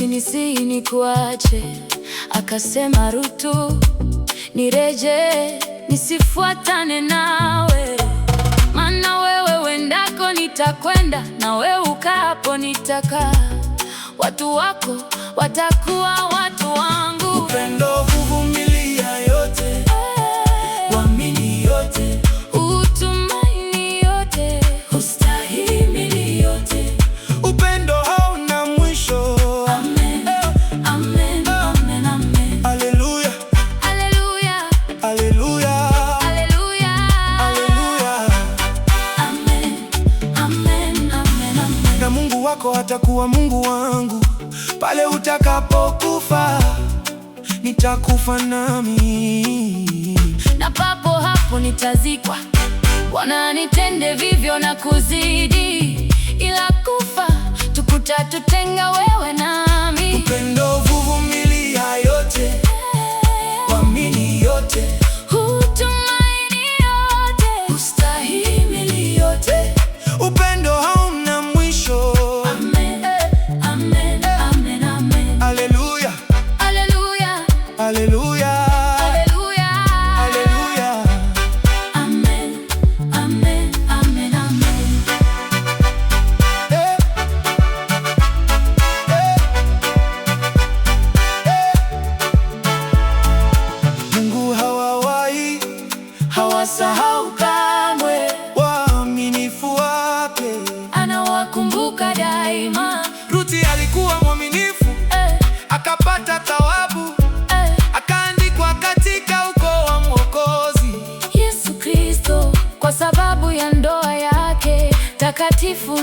usinisihi nikuache. Akasema, Rutu, nireje nisifuatane nawe, maana wewe wendako nitakwenda, na wewe ukapo nitakaa. Watu wako watakuwa watu wangu. Upendo huvumilia yote, huamini yote, hutumaini yote, hustahimili yote. upendo hauna mwisho. Amen, amen, amen, amen. Haleluya, Haleluya, haleluya, haleluya, haleluya. amen, amen, amen, amen. Na Mungu wako atakuwa Mungu wangu. Pale utakapokufa nitakufa nami, Na papo hapo nitazikwa. Bwana anitende vivyo na kuzidi, ila kufa tukutatutenga wewe nami. upendo huvumilia yote, huamini yote, Hutumaini yote, hustahimili yote. upendo hauna mwisho. Amen, amen, amen, amen. Haleluya, Haleluya, haleluya, haleluya, haleluya. amen, amen, amen, amen. Eh, eh, eh. Mungu hawawahi, Hawasahau kamwe, waaminifu wake. anawakumbuka daima. Ruti alikuwa mwaminifu, akapata thawabu, akaandikwa katika ukoo wa Mwokozi. Yesu Kristo, kwa sababu ya ndoa yake takatifu